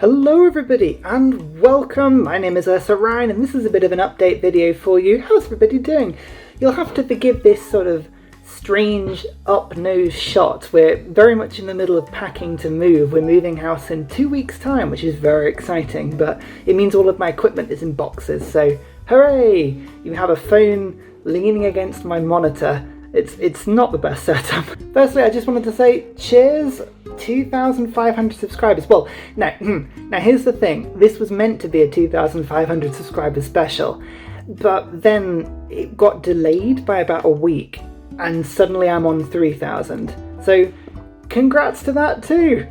Hello everybody and welcome. My name is Ursa Ryan and this is a bit of an update video for you. How's everybody doing? You'll have to forgive this sort of strange up-nose shot. We're very much in the middle of packing to move. We're moving house in 2 weeks' time, which is very exciting, but it means all of my equipment is in boxes, so hooray! You have a phone leaning against my monitor. It's not the best setup. Firstly, I just wanted to say cheers, 2,500 subscribers. Well, now here's the thing. This was meant to be a 2,500 subscriber special, but then it got delayed by about a week, and suddenly I'm on 3,000. So congrats to that too.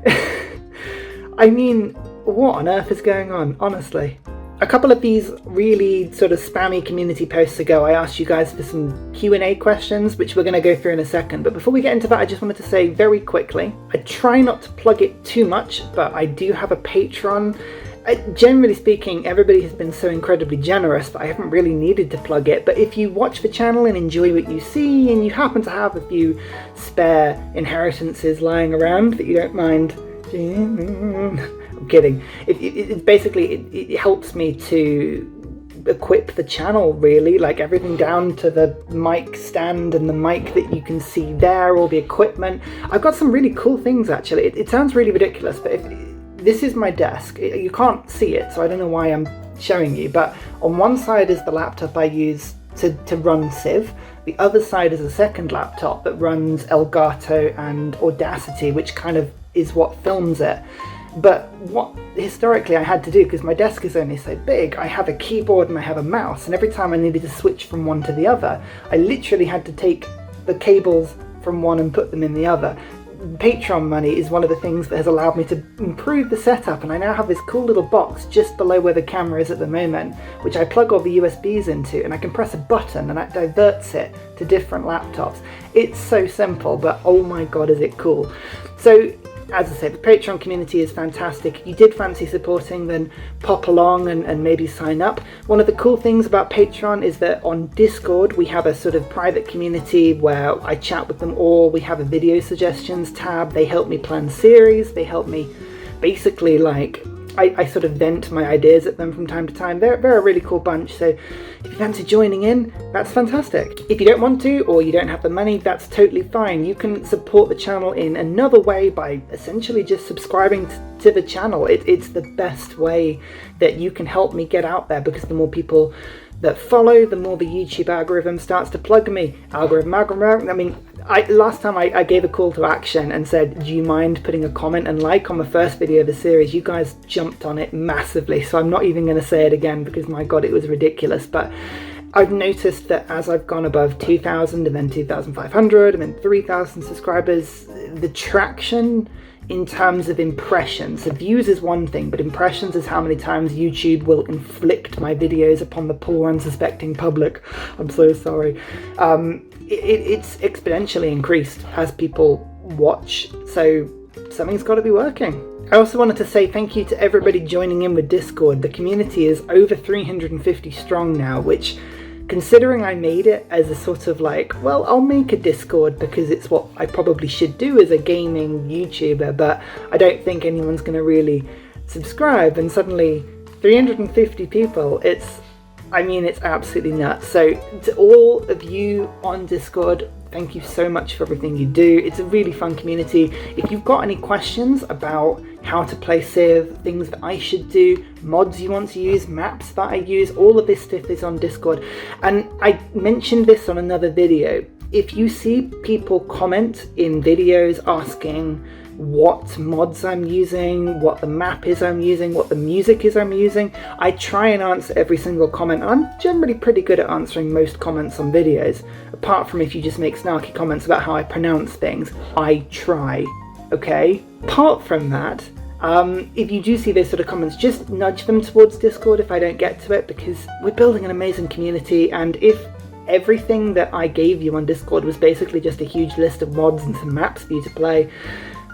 I mean, what on earth is going on, honestly? A couple of these really sort of spammy community posts ago, I asked you guys for some Q&A questions, which we're going to go through in a second. But before we get into that, I just wanted to say very quickly, I try not to plug it too much, but I do have a Patreon. Generally speaking, everybody has been so incredibly generous that I haven't really needed to plug it. But if you watch the channel and enjoy what you see, and you happen to have a few spare inheritances lying around that you don't mind... I'm kidding. It basically helps me to equip the channel, really, like everything down to the mic stand and the mic that you can see there, all the equipment. I've got some really cool things actually. It sounds really ridiculous, but this is my desk. You can't see it, so I don't know why I'm showing you, but on one side is the laptop I use to run Civ. The other side is a second laptop that runs Elgato and Audacity, which kind of is what films it. But what historically I had to do, because my desk is only so big, I have a keyboard and I have a mouse, and every time I needed to switch from one to the other, I literally had to take the cables from one and put them in the other. Patreon money is one of the things that has allowed me to improve the setup, and I now have this cool little box just below where the camera is at the moment, which I plug all the USBs into, and I can press a button and that diverts it to different laptops. It's so simple, but oh my god is it cool. So as I say, the Patreon community is fantastic. If you did fancy supporting, then pop along and maybe sign up. One of the cool things about Patreon is that on Discord we have a sort of private community where I chat with them all. We have a video suggestions tab. They help me plan series. They help me basically, like, I sort of vent my ideas at them from time to time. They're a really cool bunch, so if you fancy joining in, that's fantastic. If you don't want to, or you don't have the money, that's totally fine. You can support the channel in another way by essentially just subscribing to the channel. It's the best way that you can help me get out there, because the more people that follow, the more the YouTube algorithm starts to plug me. I mean, last time I gave a call to action and said, do you mind putting a comment and like on the first video of the series? You guys jumped on it massively, so I'm not even going to say it again because my god, it was ridiculous. But I've noticed that as I've gone above 2,000 and then 2,500 and then 3,000 subscribers, the traction in terms of impressions, so views is one thing, but impressions is how many times YouTube will inflict my videos upon the poor unsuspecting public. I'm so sorry. It's exponentially increased as people watch, so something's got to be working. I also wanted to say thank you to everybody joining in with Discord. The community is over 350 strong now, which, considering I made it as a sort of like, well, I'll make a Discord because it's what I probably should do as a gaming YouTuber, but I don't think anyone's going to really subscribe, and suddenly 350 people, it's absolutely nuts. So to all of you on Discord, thank you so much for everything you do. It's a really fun community. If you've got any questions about how to play Civ, things that I should do, mods you want to use, maps that I use, all of this stuff is on Discord. And I mentioned this on another video. If you see people comment in videos asking what mods I'm using, what the map is I'm using, what the music is I'm using, I try and answer every single comment. I'm generally pretty good at answering most comments on videos, apart from if you just make snarky comments about how I pronounce things. I try, okay? Apart from that, if you do see those sort of comments, just nudge them towards Discord if I don't get to it, because we're building an amazing community, and if everything that I gave you on Discord was basically just a huge list of mods and some maps for you to play,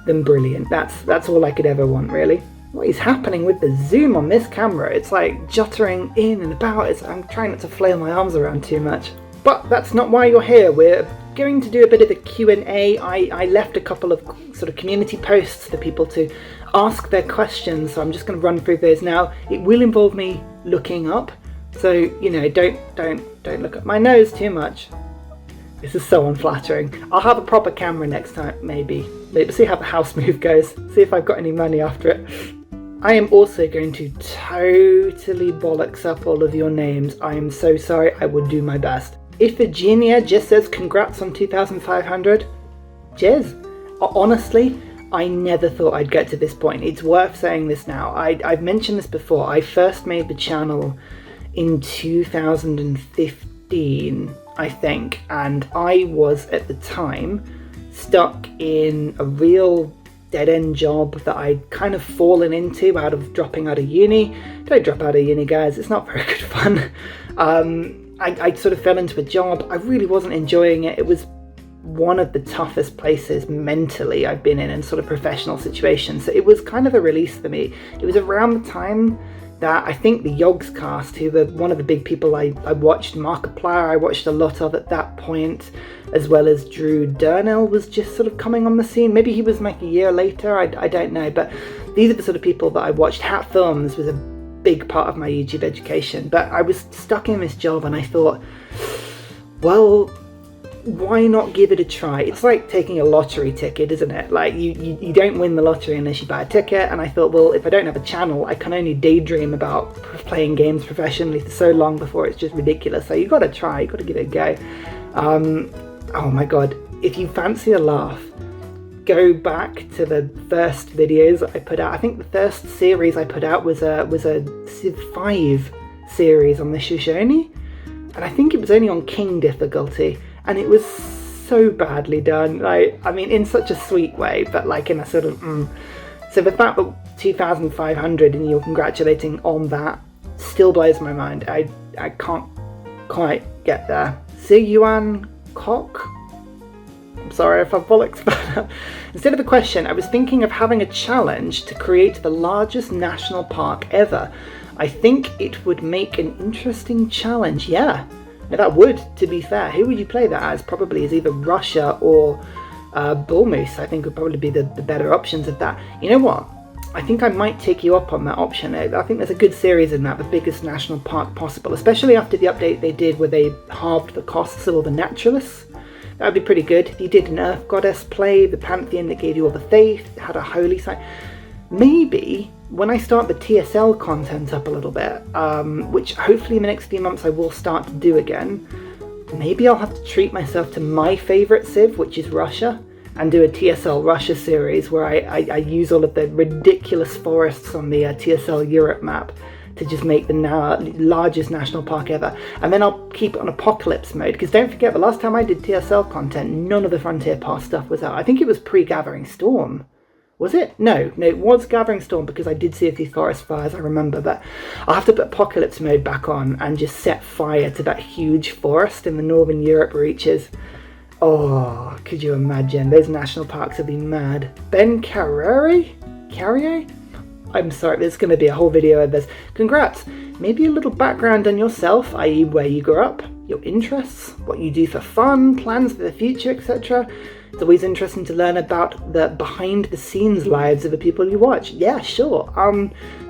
then brilliant. That's all I could ever want, really. What is happening with the zoom on this camera? It's like juttering in and about. I'm trying not to flail my arms around too much. But that's not why you're here. We're going to do a bit of a Q&A. I left a couple of sort of community posts for people to ask their questions. So I'm just going to run through those now. It will involve me looking up, so you know, don't look at my nose too much. This is so unflattering. I'll have a proper camera next time, maybe see how the house move goes, see if I've got any money after it. I am also going to totally bollocks up all of your names. I am so sorry. I will do my best. If Virginia just says congrats on 2,500, cheers. Honestly, I never thought I'd get to this point. It's worth saying this now. I've mentioned this before. I first made the channel in 2015, I think, and I was at the time stuck in a real dead-end job that I'd kind of fallen into out of dropping out of uni. Don't drop out of uni, guys. It's not very good fun. I sort of fell into a job. I really wasn't enjoying it. It was one of the toughest places mentally I've been in sort of professional situations. So it was kind of a release for me. It was around the time that I think the Yogscast, who were one of the big people I watched, Markiplier I watched a lot of at that point, as well as Drew Durnell was just sort of coming on the scene. Maybe he was like a year later, I don't know, but these are the sort of people that I watched. Hat Films was a big part of my YouTube education, but I was stuck in this job and I thought, well, why not give it a try? It's like taking a lottery ticket, isn't it? Like you don't win the lottery unless you buy a ticket. And I thought, well, if I don't have a channel, I can only daydream about playing games professionally for so long before it's just ridiculous. So you got to try, you got to give it a go. Oh my god, if you fancy a laugh, go back to the first videos I put out. I think the first series I put out was a Civ 5 series on the Shoshone, and I think it was only on King difficulty. And it was so badly done, like, I mean, in such a sweet way, but like in a sort of, So the fact that 2,500 and you're congratulating on that still blows my mind. I can't quite get there. Si Yuan Kok? I'm sorry if I bollocks, but instead of a question, I was thinking of having a challenge to create the largest national park ever. I think it would make an interesting challenge, yeah. Now that would, to be fair. Who would you play that as? Probably as either Russia or Bull Moose, I think would probably be the better options of that. You know what? I think I might take you up on that option. I think there's a good series in that, the biggest national park possible, especially after the update they did where they halved the costs of all the naturalists. That would be pretty good. If you did an Earth Goddess play, the Pantheon that gave you all the faith, had a holy site. Maybe when I start the TSL content up a little bit, which hopefully in the next few months I will start to do again, maybe I'll have to treat myself to my favourite Civ, which is Russia, and do a TSL Russia series where I use all of the ridiculous forests on the TSL Europe map to just make the largest national park ever. And then I'll keep it on apocalypse mode, because don't forget, the last time I did TSL content, none of the Frontier Pass stuff was out. I think it was pre-Gathering Storm. Was it? No, it was Gathering Storm, because I did see a few forest fires, I remember, but I'll have to put Apocalypse mode back on and just set fire to that huge forest in the Northern Europe reaches. Oh, could you imagine? Those national parks would be mad. Ben Carrier? I'm sorry, there's going to be a whole video of this. Congrats! Maybe a little background on yourself, i.e. where you grew up, your interests, what you do for fun, plans for the future, etc. It's always interesting to learn about the behind-the-scenes lives of the people you watch. Yeah, sure.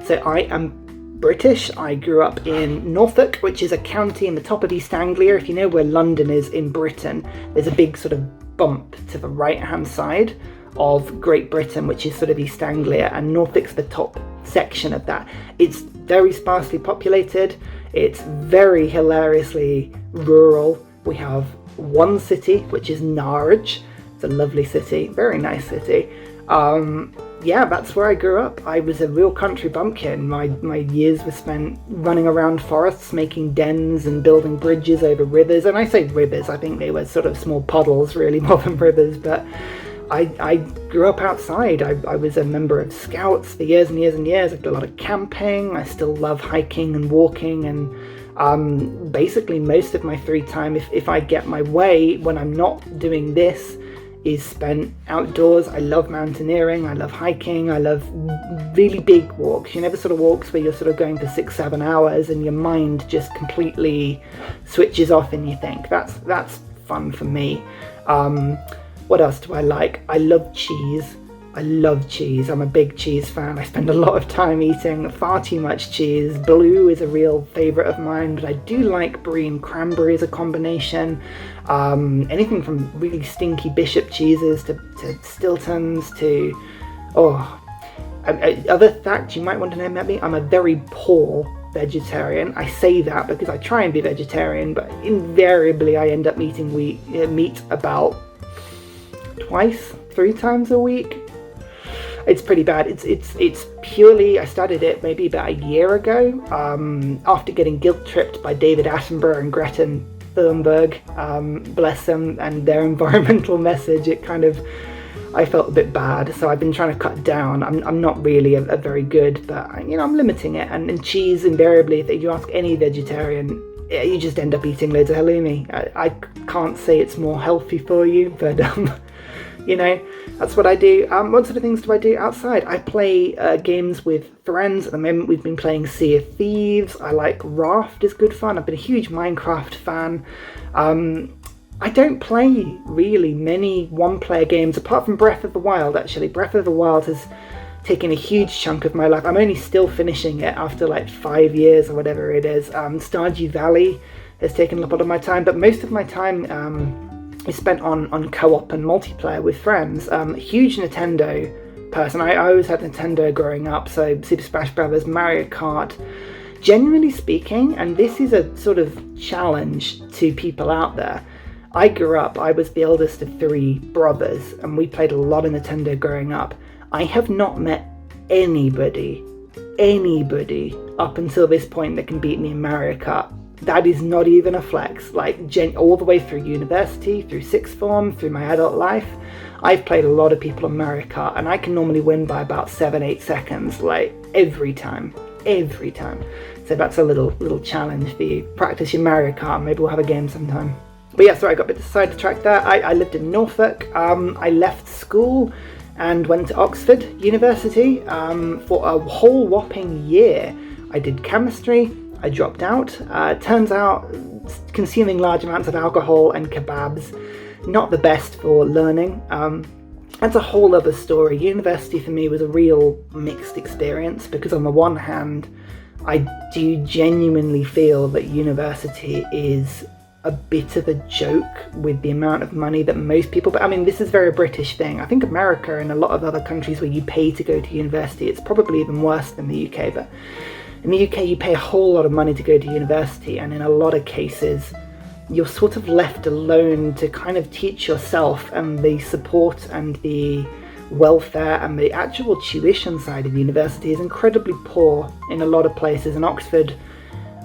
So I am British. I grew up in Norfolk, which is a county in the top of East Anglia. If you know where London is in Britain, there's a big sort of bump to the right-hand side of Great Britain, which is sort of East Anglia, and Norfolk's the top section of that. It's very sparsely populated. It's very hilariously rural. We have one city, which is Norwich. It's a lovely city, very nice city. Yeah, that's where I grew up. I was a real country bumpkin. My years were spent running around forests, making dens and building bridges over rivers. And I say rivers, I think they were sort of small puddles really more than rivers, but I grew up outside. I was a member of Scouts for years and years and years. I did a lot of camping. I still love hiking and walking, and basically most of my free time, if I get my way when I'm not doing this, is spent outdoors. I love mountaineering, I love hiking, I love really big walks. You know, the sort of walks where you're sort of going for 6-7 hours and your mind just completely switches off and you think, that's fun for me. What else do I like? I love cheese. I love cheese. I'm a big cheese fan. I spend a lot of time eating far too much cheese. Blue is a real favourite of mine, but I do like brie and cranberry as a combination. Anything from really stinky Bishop cheeses to Stiltons to... other fact you might want to know about me, I'm a very poor vegetarian. I say that because I try and be vegetarian, but invariably I end up eating meat about 3 times a week. It's pretty bad. It's purely, I started it maybe about a year ago, after getting guilt-tripped by David Attenborough and Greta Thunberg, bless them, and their environmental message. I felt a bit bad, so I've been trying to cut down. I'm not really a very good, but I'm limiting it. And cheese, invariably, if you ask any vegetarian, you just end up eating loads of halloumi. I can't say it's more healthy for you, but that's what I do. What sort of things do I do outside? I play games with friends. At the moment, we've been playing Sea of Thieves. I like Raft is good fun. I've been a huge Minecraft fan. I don't play really many one-player games, apart from Breath of the Wild, actually. Breath of the Wild has taken a huge chunk of my life. I'm only still finishing it after 5 years or whatever it is. Stardew Valley has taken up a lot of my time, but most of my time is spent on co-op and multiplayer with friends. Huge Nintendo person. I always had Nintendo growing up, so Super Smash Bros., Mario Kart. Generally speaking, and this is a sort of challenge to people out there, I was the eldest of 3 brothers, and we played a lot of Nintendo growing up. I have not met anybody up until this point that can beat me in Mario Kart. That is not even a flex. All the way through university, through sixth form, through my adult life, I've played a lot of people on Mario Kart, and I can normally win by about 7-8 seconds, every time. So that's a little challenge for you. Practice your Mario Kart. Maybe we'll have a game sometime. But yeah, sorry, I got a bit sidetracked there. I lived in Norfolk. I left school and went to Oxford University for a whole whopping year. I did chemistry. I dropped out. Turns out consuming large amounts of alcohol and kebabs, not the best for learning. That's a whole other story. University for me was a real mixed experience, because on the one hand, I do genuinely feel that university is a bit of a joke with the amount of money that most people, but this is a very British thing. I think America and a lot of other countries where you pay to go to university, it's probably even worse than the UK, but in the UK you pay a whole lot of money to go to university, and in a lot of cases you're sort of left alone to kind of teach yourself, and the support and the welfare and the actual tuition side of university is incredibly poor in a lot of places. And Oxford,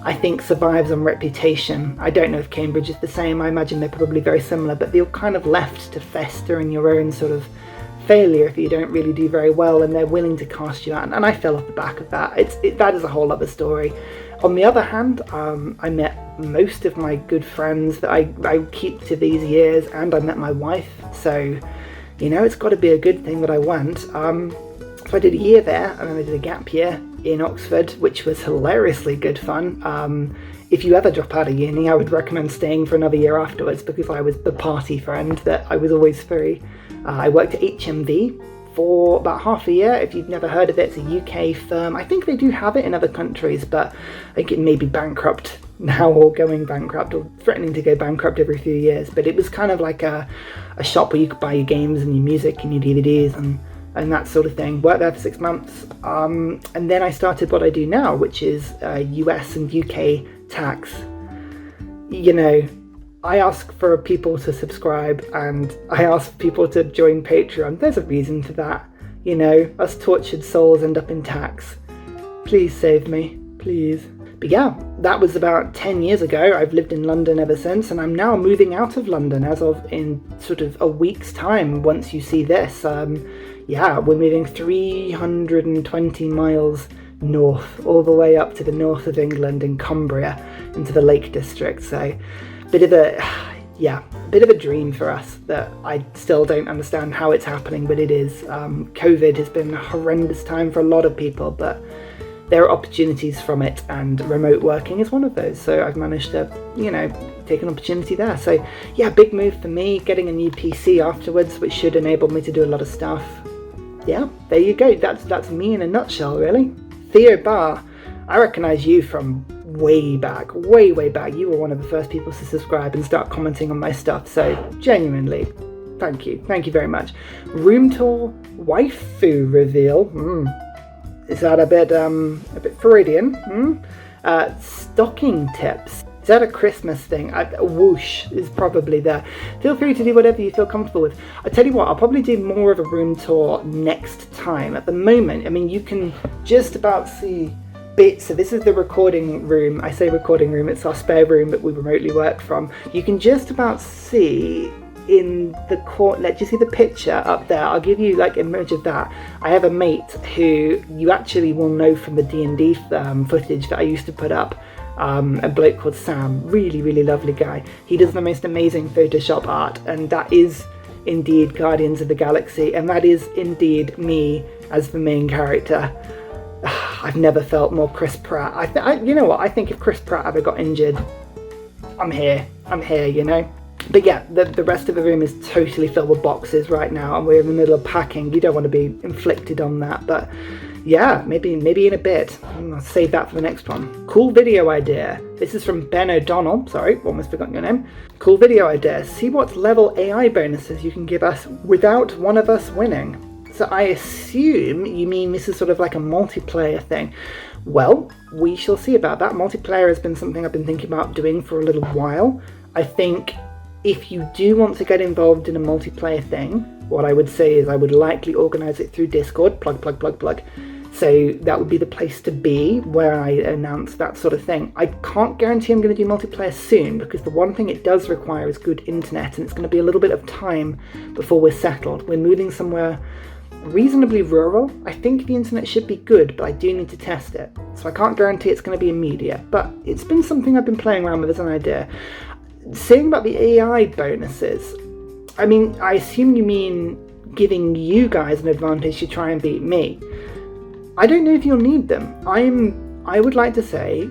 I think, survives on reputation. I don't know if Cambridge is the same. I imagine they're probably very similar, but you're kind of left to fester in your own sort of failure if you don't really do very well, and they're willing to cast you out. And I fell off the back of that. That is a whole other story. On the other hand, I met most of my good friends that I keep to these years, and I met my wife. So, it's got to be a good thing that I went. So I did a year there, and then I did a gap year in Oxford, which was hilariously good fun. If you ever drop out of uni, I would recommend staying for another year afterwards, because I was the party friend that I was always free. I worked at HMV for about half a year. If you've never heard of it, it's a UK firm. I think they do have it in other countries, but I think it may be bankrupt now, or going bankrupt, or threatening to go bankrupt every few years. But it was kind of like a shop where you could buy your games and your music and your DVDs and that sort of thing. Worked there for 6 months, and then I started what I do now, which is US and UK tax. I ask for people to subscribe, and I ask people to join Patreon. There's a reason for that. Us tortured souls end up in tax. Please save me, please. But yeah, that was about 10 years ago. I've lived in London ever since, and I'm now moving out of London as of in sort of a week's time once you see this. We're moving 320 miles north, all the way up to the north of England in Cumbria, into the Lake District. So bit of a dream for us that I still don't understand how it's happening, but it is. COVID has been a horrendous time for a lot of people, but there are opportunities from it, and remote working is one of those. So I've managed to, take an opportunity there. So yeah, big move for me, getting a new PC afterwards, which should enable me to do a lot of stuff. yeah, there you go. That's me in a nutshell, really. Theo Barr, I recognise you from way back, way back. You were one of the first people to subscribe and start commenting on my stuff, so genuinely, thank you very much. Room tour waifu reveal. Is that a bit Freudian? Stocking tips. Is that a Christmas thing? Whoosh is probably there. Feel free to do whatever you feel comfortable with. I tell you what, I'll probably do more of a room tour next time. At the moment, I mean, you can just about see bits. So this is the recording room. I say recording room, it's our spare room that we remotely work from. You can just about see in the corner, let you see the picture up there. I'll give you like an image of that. I have a mate who you actually will know from the D&D footage that I used to put up. A bloke called Sam, really lovely guy. He does the most amazing Photoshop art, and that is indeed Guardians of the Galaxy, and that is indeed me as the main character. I've never felt more Chris Pratt. You know what, I think if Chris Pratt ever got injured, I'm here, you know. But yeah, the rest of the room is totally filled with boxes right now, and we're in the middle of packing. You don't want to be inflicted on that, but yeah, maybe in a bit. I'll save that for the next one. Cool video idea. This is from Ben O'Donnell. Sorry, almost forgotten your name. Cool video idea. See what level AI bonuses you can give us without one of us winning. So I assume you mean this is sort of like a multiplayer thing. Well, we shall see about that. Multiplayer has been something I've been thinking about doing for a little while. I think if you do want to get involved in a multiplayer thing, what I would say is I would likely organise it through Discord, plug. So that would be the place to be where I announce that sort of thing. I can't guarantee I'm going to do multiplayer soon, because the one thing it does require is good internet, and it's going to be a little bit of time before we're settled. We're moving somewhere reasonably rural. I think the internet should be good, but I do need to test it. So I can't guarantee it's going to be immediate, but it's been something I've been playing around with as an idea. Saying about the AI bonuses, I mean, I assume you mean giving you guys an advantage to try and beat me. I don't know if you'll need them. I would like to say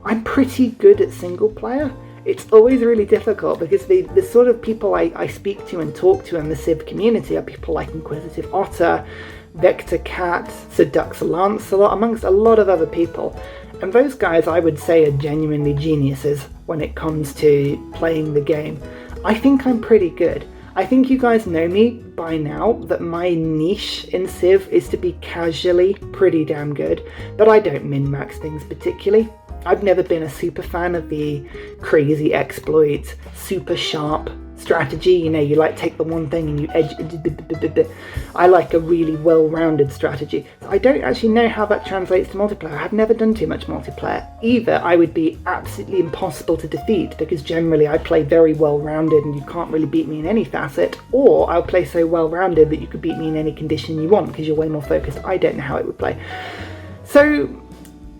I'm pretty good at single player. It's always really difficult because the sort of people I speak to and talk to in the Civ community are people like Inquisitive Otter, Vector Cat, Sedux Lancelot, amongst a lot of other people. And those guys, I would say, are genuinely geniuses when it comes to playing the game. I think I'm pretty good. I think you guys know me by now that my niche in Civ is to be casually pretty damn good, but I don't min-max things particularly. I've never been a super fan of the crazy exploits, super sharp strategy, you know, you like take the one thing and you edge. I like a really well-rounded strategy. I don't actually know how that translates to multiplayer. I've never done too much multiplayer. Either I would be absolutely impossible to defeat because generally I play very well-rounded and you can't really beat me in any facet, or I'll play so well-rounded that you could beat me in any condition you want because you're way more focused. I don't know how it would play. So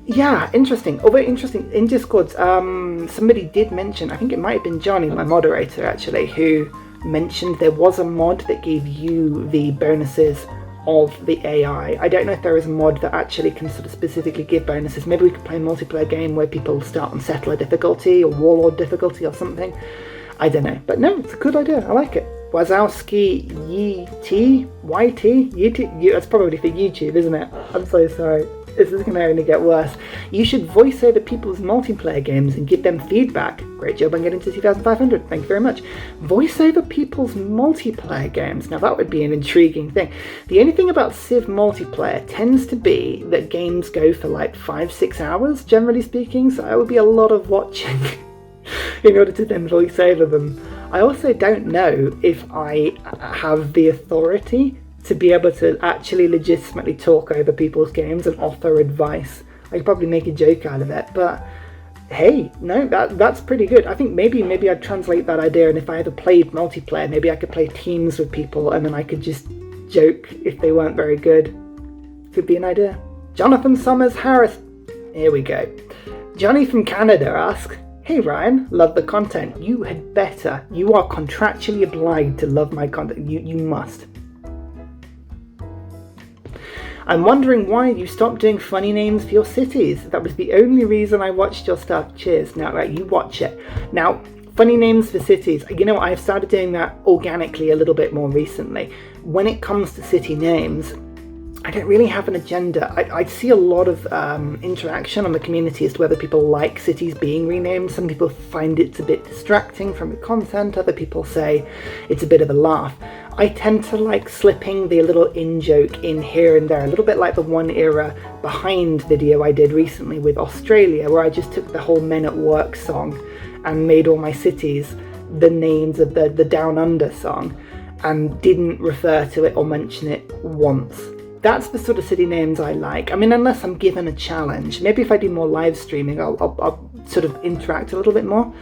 yeah, interesting. Although interesting, in Discord, somebody did mention, I think it might have been Johnny, my moderator actually, who mentioned there was a mod that gave you the bonuses of the AI. I don't know if there is a mod that actually can sort of specifically give bonuses. Maybe we could play a multiplayer game where people start on settler difficulty or warlord difficulty or something. I don't know. But no, it's a good idea. I like it. Wazowski YT, that's probably for YouTube, isn't it? I'm so sorry. This is going to only get worse. You should voice over people's multiplayer games and give them feedback. Great job on getting to 2,500. Thank you very much. Voice over people's multiplayer games. Now that would be an intriguing thing. The only thing about Civ multiplayer tends to be that games go for like 5-6 hours, generally speaking. So that would be a lot of watching in order to then voice over them. I also don't know if I have the authority to be able to actually legitimately talk over people's games and offer advice. I could probably make a joke out of it, but hey, no, that's pretty good. I think maybe I'd translate that idea, and if I ever played multiplayer, maybe I could play teams with people and then I could just joke if they weren't very good. Could be an idea. Jonathan Summers Harris. Here we go. Johnny from Canada asks, "Hey Ryan, love the content. You had better. You are contractually obliged to love my content. You must. I'm wondering why you stopped doing funny names for your cities. That was the only reason I watched your stuff. Cheers." Now, right, you watch it. Now, funny names for cities. You know, I've started doing that organically a little bit more recently. when it comes to city names, I don't really have an agenda. I see a lot of interaction on the community as to whether people like cities being renamed. Some people find it's a bit distracting from the content. Other people say it's a bit of a laugh. I tend to like slipping the little in-joke in here and there, a little bit like the One Era Behind video I did recently with Australia, where I just took the whole Men at Work song and made all my cities the names of the Down Under song and didn't refer to it or mention it once. That's the sort of city names I like. I mean, unless I'm given a challenge. Maybe if I do more live streaming, I'll sort of interact a little bit more.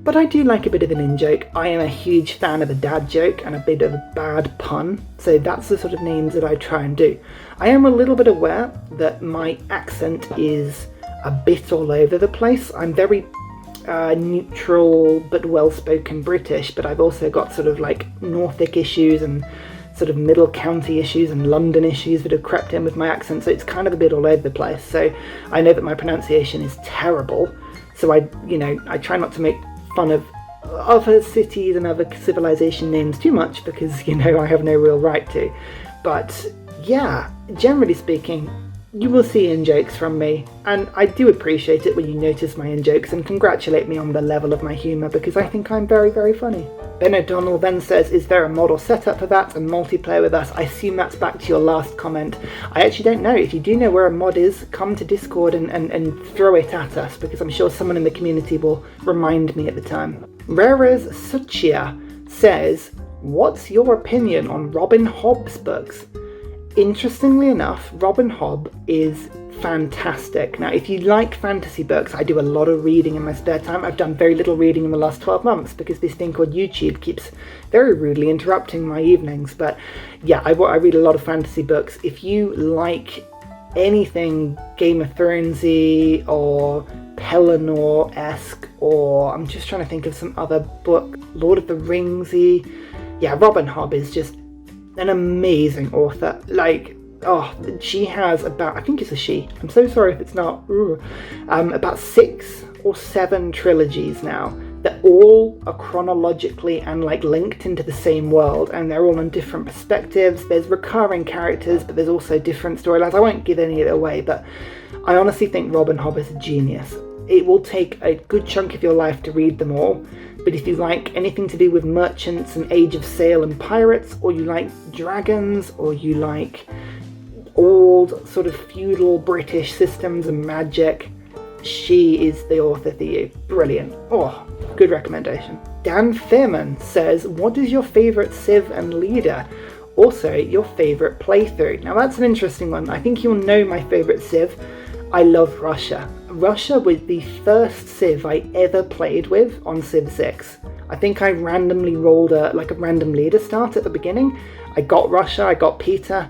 But I do like a bit of an in-joke. I am a huge fan of a dad joke and a bit of a bad pun. So that's the sort of names that I try and do. I am a little bit aware that my accent is a bit all over the place. I'm very neutral but well-spoken British, but I've also got sort of like Norfolk issues and sort of middle county issues and London issues that have crept in with my accent, so it's kind of a bit all over the place. So I know that my pronunciation is terrible, so I try not to make fun of other cities and other civilization names too much, because I have no real right to. But yeah, generally speaking, you will see in-jokes from me, and I do appreciate it when you notice my in-jokes and congratulate me on the level of my humour, because I think I'm very, very funny. Ben O'Donnell then says, is there a model setup for that and multiplayer with us? I assume that's back to your last comment. I actually don't know. If you do know where a mod is, come to Discord and throw it at us, because I'm sure someone in the community will remind me at the time. Rares Suchia says, what's your opinion on Robin Hobb's books? Interestingly enough, Robin Hobb is fantastic. Now, if you like fantasy books, I do a lot of reading in my spare time. I've done very little reading in the last 12 months because this thing called YouTube keeps very rudely interrupting my evenings. But yeah, I read a lot of fantasy books. If you like anything Game of Thronesy or Pelennor-esque, or I'm just trying to think of some other book, Lord of the Ringsy. Yeah, Robin Hobb is just an amazing author. She has about, I think it's a she, I'm so sorry if it's not, about 6 or 7 trilogies now that all are chronologically and linked into the same world, and they're all on different perspectives. There's recurring characters, but there's also different storylines. I won't give any of it away, but I honestly think Robin Hobb is a genius. It will take a good chunk of your life to read them all, but if you like anything to do with merchants and Age of Sail and pirates, or you like dragons, or you like old sort of feudal British systems and magic, she is the author for you. Brilliant. Oh, good recommendation. Dan Thurman says, what is your favourite Civ and leader? Also, your favourite playthrough. Now that's an interesting one. I think you'll know my favourite Civ. I love Russia. Russia was the first Civ I ever played with on Civ 6. I think I randomly rolled a random leader start at the beginning. I got Russia, I got Peter.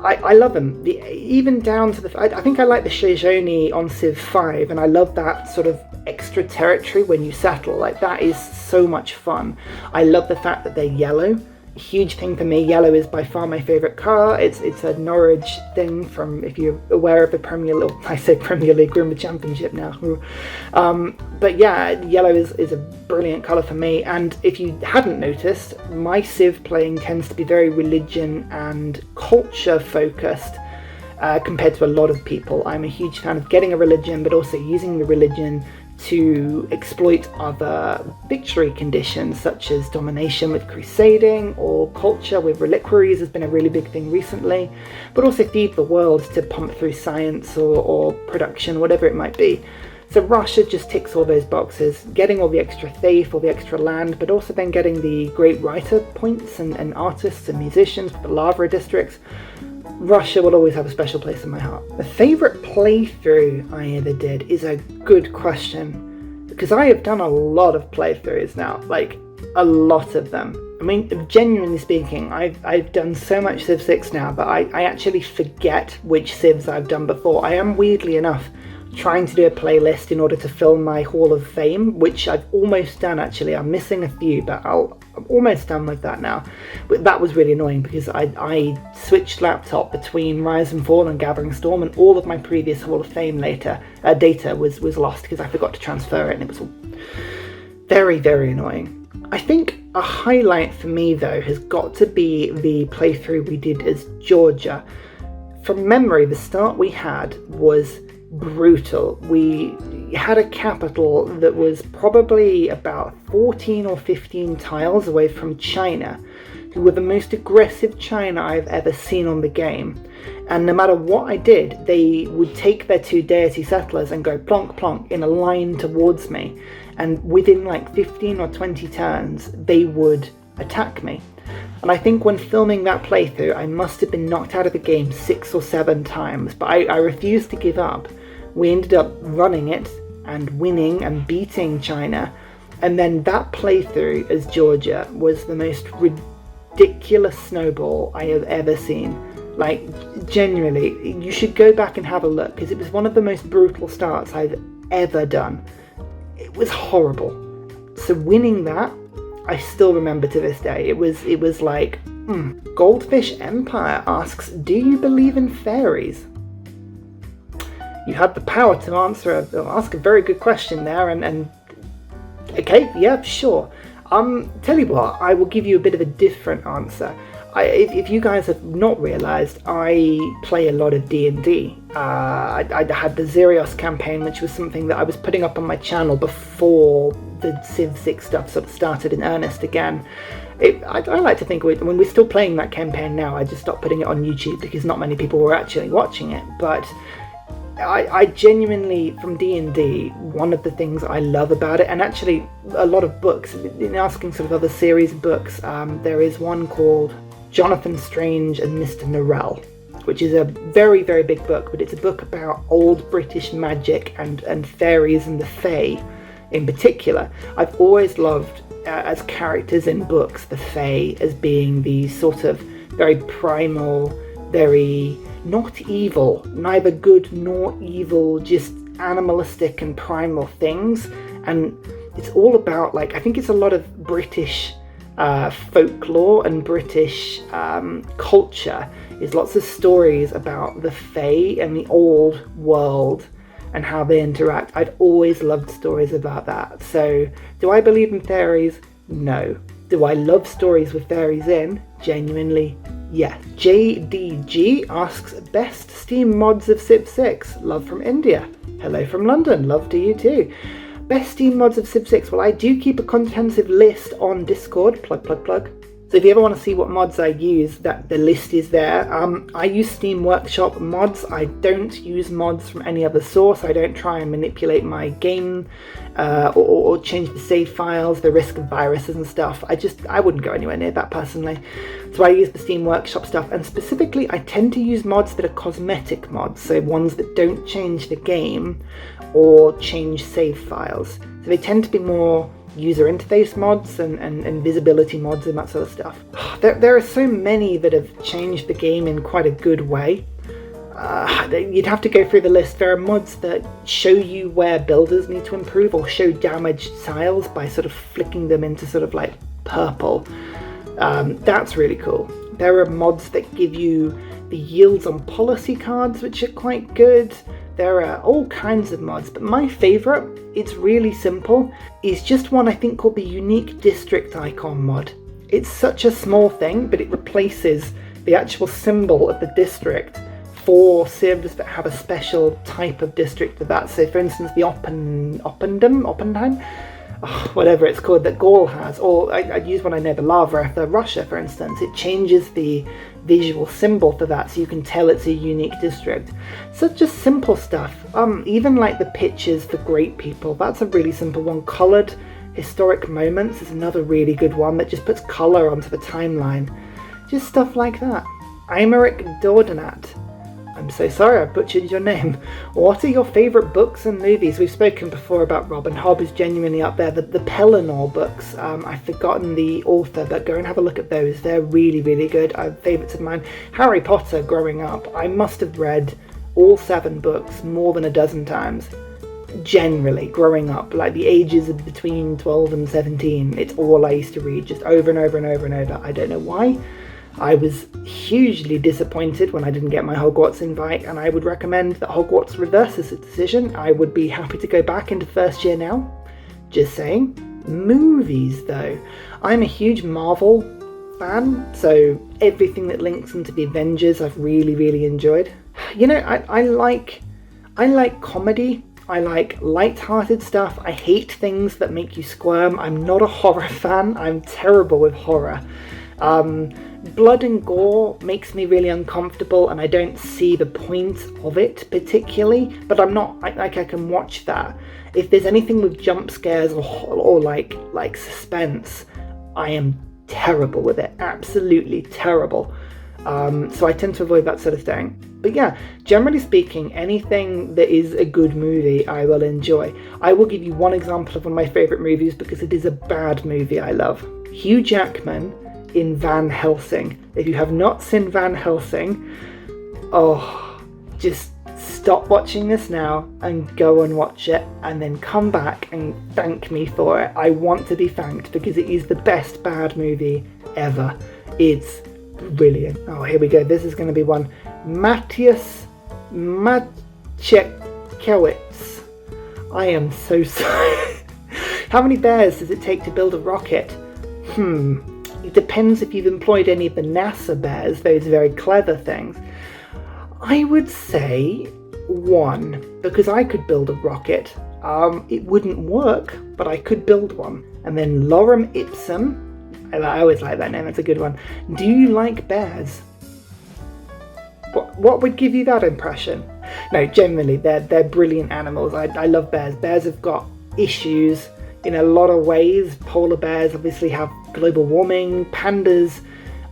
I love them. Even down to the... I think I like the Shoshone on Civ 5, and I love that sort of extra territory when you settle. That is so much fun. I love the fact that they're yellow. Huge thing for me. Yellow is by far my favourite colour. It's a Norwich thing from, if you're aware of the Premier League, I say Premier League, we're in the Championship now. But yeah, yellow is a brilliant colour for me, and if you hadn't noticed, my Civ playing tends to be very religion and culture focused compared to a lot of people. I'm a huge fan of getting a religion, but also using the religion to exploit other victory conditions, such as domination with crusading, or culture with reliquaries has been a really big thing recently, but also feed the world to pump through science or production, whatever it might be. So Russia just ticks all those boxes, getting all the extra faith, all the extra land, but also then getting the great writer points and artists and musicians with the lava districts. Russia will always have a special place in my heart. The favourite playthrough I ever did is a good question, because I have done a lot of playthroughs now, a lot of them. I mean, genuinely speaking, I've done so much Civ 6 now, but I actually forget which Civs I've done before. I am, weirdly enough, trying to do a playlist in order to fill my Hall of Fame, which I've almost done actually. I'm missing a few, but I'm almost done with that now. But that was really annoying because I switched laptop between Rise and Fall and Gathering Storm, and all of my previous Hall of Fame data was lost because I forgot to transfer it, and it was very, very annoying. I think a highlight for me though has got to be the playthrough we did as Georgia. From memory, the start we had was brutal. We had a capital that was probably about 14 or 15 tiles away from China, who were the most aggressive China I've ever seen on the game. And no matter what I did, they would take their 2 deity settlers and go plonk plonk in a line towards me. And within like 15 or 20 turns, they would attack me. And I think when filming that playthrough, I must have been knocked out of the game 6 or 7 times, but I refused to give up. We ended up running it and winning and beating China. And then that playthrough as Georgia was the most ridiculous snowball I have ever seen. Like, genuinely, you should go back and have a look, because it was one of the most brutal starts I've ever done. It was horrible. So winning that, I still remember to this day. It was like, Goldfish Empire asks, do you believe in fairies? You had the power to ask a very good question there, and okay, yeah, sure. Tell you what, I will give you a bit of a different answer. If you guys have not realised, I play a lot of D&D. I had the Xerios campaign, which was something that I was putting up on my channel before the Civ 6 stuff sort of started in earnest again. I like to think when we're still playing that campaign now, I just stopped putting it on YouTube because not many people were actually watching it. But I genuinely, from D&D, one of the things I love about it, and actually a lot of books, in asking sort of other series of books, there is one called Jonathan Strange and Mr. Norrell, which is a very, very big book, but it's a book about old British magic and fairies and the Fae in particular. I've always loved, as characters in books, the Fae as being these sort of very primal, very not evil, neither good nor evil, just animalistic and primal things. And it's all about, like, I think it's a lot of British folklore and British culture is lots of stories about the Fae and the old world and how they interact. I've always loved stories about that. So, do I believe in fairies? No. Do I love stories with fairies in? Genuinely, yes. JDG asks, best Steam mods of Civ 6? Love from India. Hello from London. Love to you too. Best Steam mods of Civ 6. Well, I do keep a comprehensive list on Discord. Plug, plug, plug. So if you ever want to see what mods I use, the list is there. I use Steam Workshop mods. I don't use mods from any other source. I don't try and manipulate my game or change the save files, the risk of viruses and stuff. I wouldn't go anywhere near that personally. So I use the Steam Workshop stuff, and specifically I tend to use mods that are cosmetic mods, so ones that don't change the game or change save files. So they tend to be more user interface mods and visibility mods and that sort of stuff. There are so many that have changed the game in quite a good way. You'd have to go through the list. There are mods that show you where builders need to improve or show damaged tiles by sort of flicking them into sort of like purple. That's really cool. There are mods that give you the yields on policy cards, which are quite good. There are all kinds of mods, but my favourite, it's really simple, is just one I think called the Unique District Icon mod. It's such a small thing, but it replaces the actual symbol of the district for civs that have a special type of district of that. So for instance, the Oppenheim, whatever it's called, that Gaul has, or I'd use one I know, the Lava for Russia, for instance. It changes the visual symbol for that so you can tell it's a unique district. So just simple stuff. Even like the pictures for great people, that's a really simple one. Coloured historic moments is another really good one that just puts colour onto the timeline. Just stuff like that. Aymeric Dordanat. I'm so sorry I butchered your name. What are your favourite books and movies? We've spoken before about Rob, and Hobb is genuinely up there. The Pellinor books, I've forgotten the author, but go and have a look at those. They're really, really good. Favourites of mine. Harry Potter, growing up, I must have read all 7 books more than a dozen times. Generally, growing up, like the ages of between 12 and 17, it's all I used to read, just over and over and over and over. I don't know why. I was hugely disappointed when I didn't get my Hogwarts invite, and I would recommend that Hogwarts reverses its decision. I would be happy to go back into first year now. Just saying. Movies, though. I'm a huge Marvel fan, so everything that links into the Avengers I've really, really enjoyed. You know, I like comedy. I like light-hearted stuff. I hate things that make you squirm. I'm not a horror fan. I'm terrible with horror. Blood and gore makes me really uncomfortable, and I don't see the point of it particularly, but I can watch that. If there's anything with jump scares or like suspense, I am terrible with it. Absolutely terrible. So I tend to avoid that sort of thing. But yeah, generally speaking, anything that is a good movie, I will enjoy. I will give you one example of one of my favourite movies because it is a bad movie I love. Hugh Jackman in Van Helsing. If you have not seen Van Helsing, just stop watching this now and go and watch it, and then come back and thank me for it. I want to be thanked because it is the best bad movie ever. It's brilliant. Oh, here we go. This is going to be one. Matthias Maciekowicz. I am so sorry. How many bears does it take to build a rocket? It depends if you've employed any of the NASA bears, those very clever things. I would say 1, because I could build a rocket. It wouldn't work, but I could build one. And then Lorem Ipsum. I always like that name, that's a good one. Do you like bears? What would give you that impression? No, generally, they're brilliant animals. I love bears. Bears have got issues in a lot of ways. Polar bears obviously have global warming. Pandas,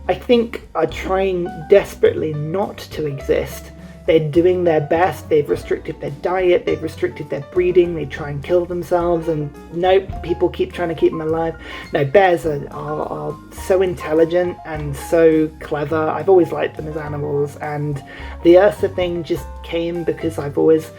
I think, are trying desperately not to exist. They're doing their best. They've restricted their diet. They've restricted their breeding. They try and kill themselves, and nope, people keep trying to keep them alive. No, bears are so intelligent and so clever. I've always liked them as animals, and the Ursa thing just came because I've always...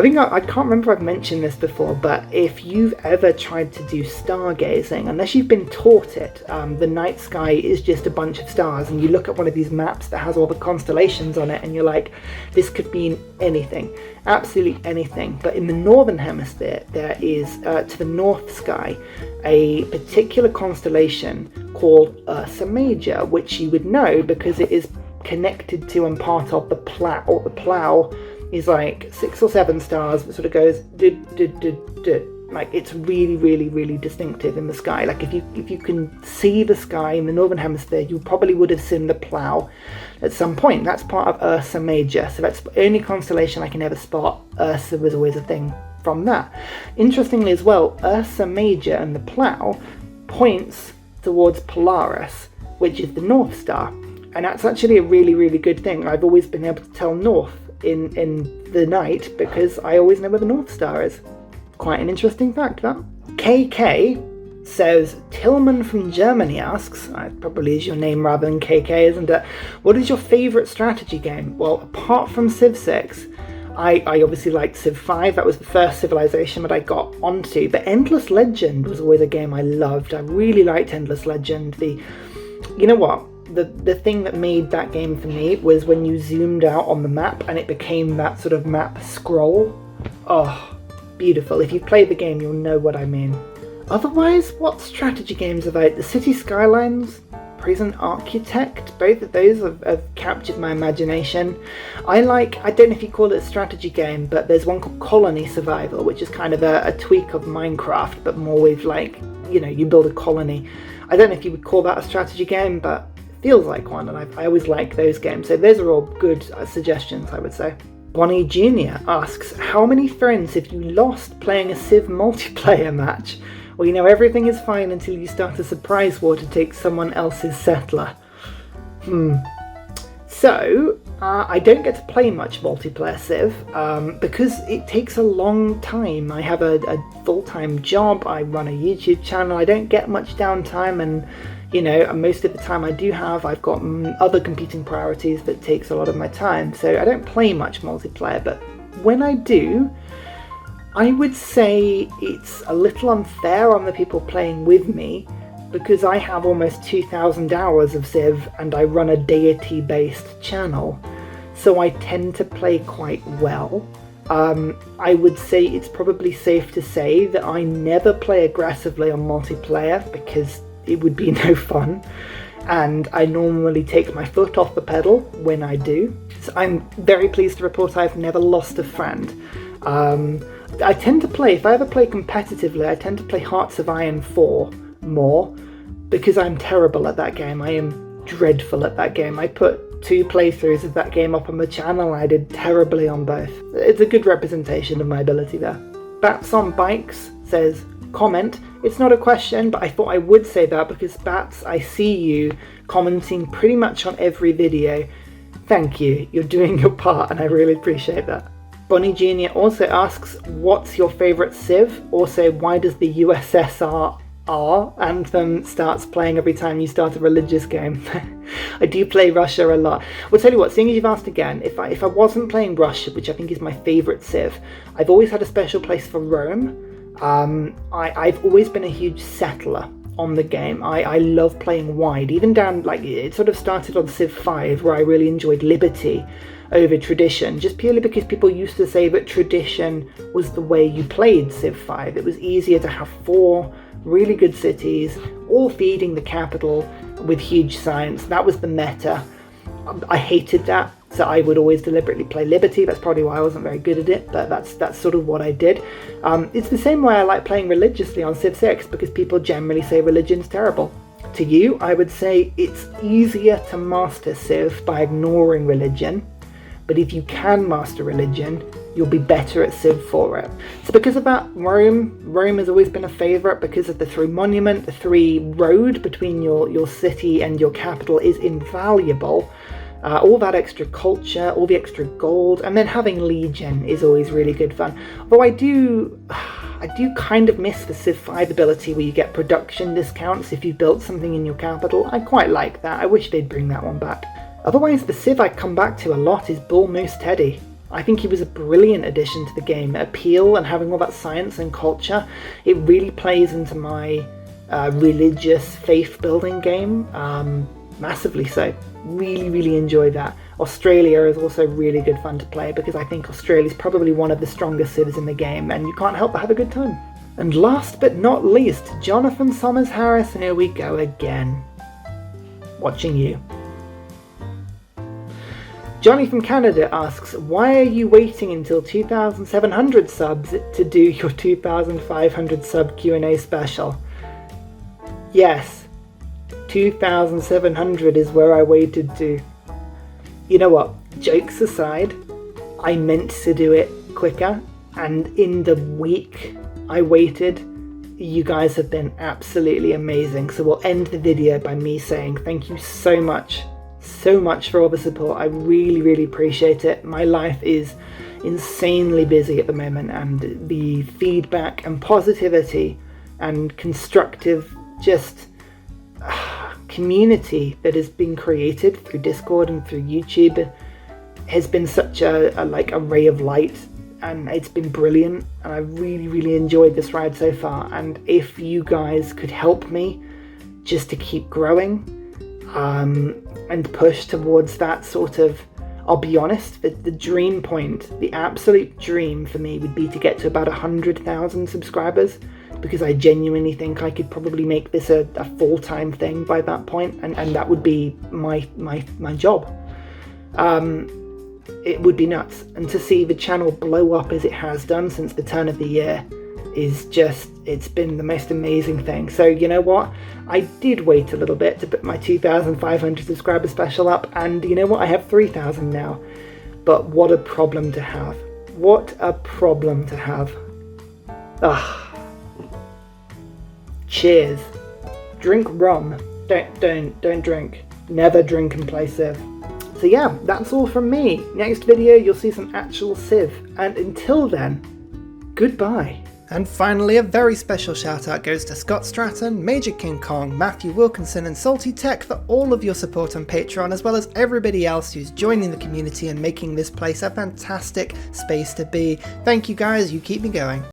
I can't remember if I've mentioned this before, but if you've ever tried to do stargazing, unless you've been taught it, the night sky is just a bunch of stars, and you look at one of these maps that has all the constellations on it, and you're like, this could mean anything, absolutely anything. But in the northern hemisphere, there is, to the north sky, a particular constellation called Ursa Major, which you would know because it is connected to and part of the Plough. The Plough is like 6 or 7 stars that sort of goes like, it's really, really, really distinctive in the sky. Like if you can see the sky in the northern hemisphere, you probably would have seen the Plough at some point. That's part of Ursa Major, so that's the only constellation I can ever spot. Ursa was always a thing from that. Interestingly as well, Ursa Major and the Plough points towards Polaris, which is the North Star, and that's actually a really, really good thing. I've always been able to tell north in the night because I always know where the North Star is. Quite an interesting fact, that. KK says, Tillman from Germany asks, probably is your name rather than KK, isn't it? What is your favourite strategy game? Well, apart from Civ 6, I obviously liked Civ 5. That was the first Civilization that I got onto, but Endless Legend was always a game I loved. I really liked Endless Legend. You know what? The thing that made that game for me was when you zoomed out on the map and it became that sort of map scroll. Oh, beautiful. If you've played the game, you'll know what I mean. Otherwise, what strategy games have I... The City Skylines, Prison Architect, both of those have captured my imagination. I don't know if you call it a strategy game, but there's one called Colony Survival, which is kind of a tweak of Minecraft, but more with, like, you know, you build a colony. I don't know if you would call that a strategy game, but feels like one, and I always like those games. So those are all good suggestions, I would say. Bonnie Jr. asks, how many friends have you lost playing a Civ multiplayer match? Well, you know, everything is fine until you start a surprise war to take someone else's settler. So, I don't get to play much multiplayer Civ because it takes a long time. I have a full-time job, I run a YouTube channel, I don't get much downtime, and you know, most of the time I do have, I've got other competing priorities that takes a lot of my time, so I don't play much multiplayer. But when I do, I would say it's a little unfair on the people playing with me because I have almost 2,000 hours of Civ and I run a deity-based channel, so I tend to play quite well. I would say it's probably safe to say that I never play aggressively on multiplayer because it would be no fun, and I normally take my foot off the pedal when I do. So I'm very pleased to report I've never lost a friend. I tend to play, if I ever play competitively, I tend to play Hearts of Iron 4 more, because I'm terrible at that game. I am dreadful at that game. I put 2 playthroughs of that game up on the channel and I did terribly on both. It's a good representation of my ability there. Bats on Bikes says, comment. It's not a question, but I thought I would say that because Bats, I see you commenting pretty much on every video. Thank you, you're doing your part and I really appreciate that. Bonnie Jr. also asks, what's your favourite Civ? Also, why does the USSR anthem starts playing every time you start a religious game? I do play Russia a lot. Well, tell you what, seeing as you've asked again, if I wasn't playing Russia, which I think is my favourite Civ, I've always had a special place for Rome. I've always been a huge settler on the game. I love playing wide, even down, like, it sort of started on Civ 5 where I really enjoyed liberty over tradition, just purely because people used to say that tradition was the way you played Civ 5. It was easier to have 4 really good cities, all feeding the capital with huge science. That was the meta. I hated that, so I would always deliberately play liberty. That's probably why I wasn't very good at it, but that's sort of what I did. It's the same way I like playing religiously on Civ 6, because people generally say religion's terrible. To you, I would say it's easier to master Civ by ignoring religion, but if you can master religion, you'll be better at Civ for it. So because of that, Rome has always been a favourite because of the 3 monument, the 3 road between your city and your capital is invaluable. All that extra culture, all the extra gold, and then having Legion is always really good fun. Although I do kind of miss the Civ 5 ability where you get production discounts if you built something in your capital. I quite like that. I wish they'd bring that one back. Otherwise, the Civ I come back to a lot is Bull Moose Teddy. I think he was a brilliant addition to the game. Appeal and having all that science and culture, it really plays into my religious faith building game, massively so. Really, really enjoy that. Australia is also really good fun to play because I think Australia is probably one of the strongest civs in the game and you can't help but have a good time. And last but not least, Jonathan Summers Harris, and here we go again. Watching you. Johnny from Canada asks, why are you waiting until 2,700 subs to do your 2,500 sub Q&A special? Yes, 2,700 is where I waited to. You know what, jokes aside, I meant to do it quicker, and in the week I waited, you guys have been absolutely amazing. So we'll end the video by me saying thank you so much for all the support. I really, really appreciate it. My life is insanely busy at the moment, and the feedback and positivity and constructive community that has been created through Discord and through YouTube has been such a ray of light, and it's been brilliant, and I really, really enjoyed this ride so far. And if you guys could help me just to keep growing and push towards that sort of, I'll be honest, the dream point, the absolute dream for me would be to get to about 100,000 subscribers, because I genuinely think I could probably make this a full-time thing by that point, and that would be my job. It would be nuts, and to see the channel blow up as it has done since the turn of the year is just, it's been the most amazing thing. So you know what, I did wait a little bit to put my 2,500 subscriber special up, and you know what, I have 3,000 now. But what a problem to have. What a problem to have. Cheers. Drink rum. Don't drink. Never drink and play Civ. So yeah, that's all from me. Next video you'll see some actual Civ, and until then, goodbye. And finally, a very special shout out goes to Scott Stratton, Major King Kong, Matthew Wilkinson and Salty Tech for all of your support on Patreon, as well as everybody else who's joining the community and making this place a fantastic space to be. Thank you guys, you keep me going.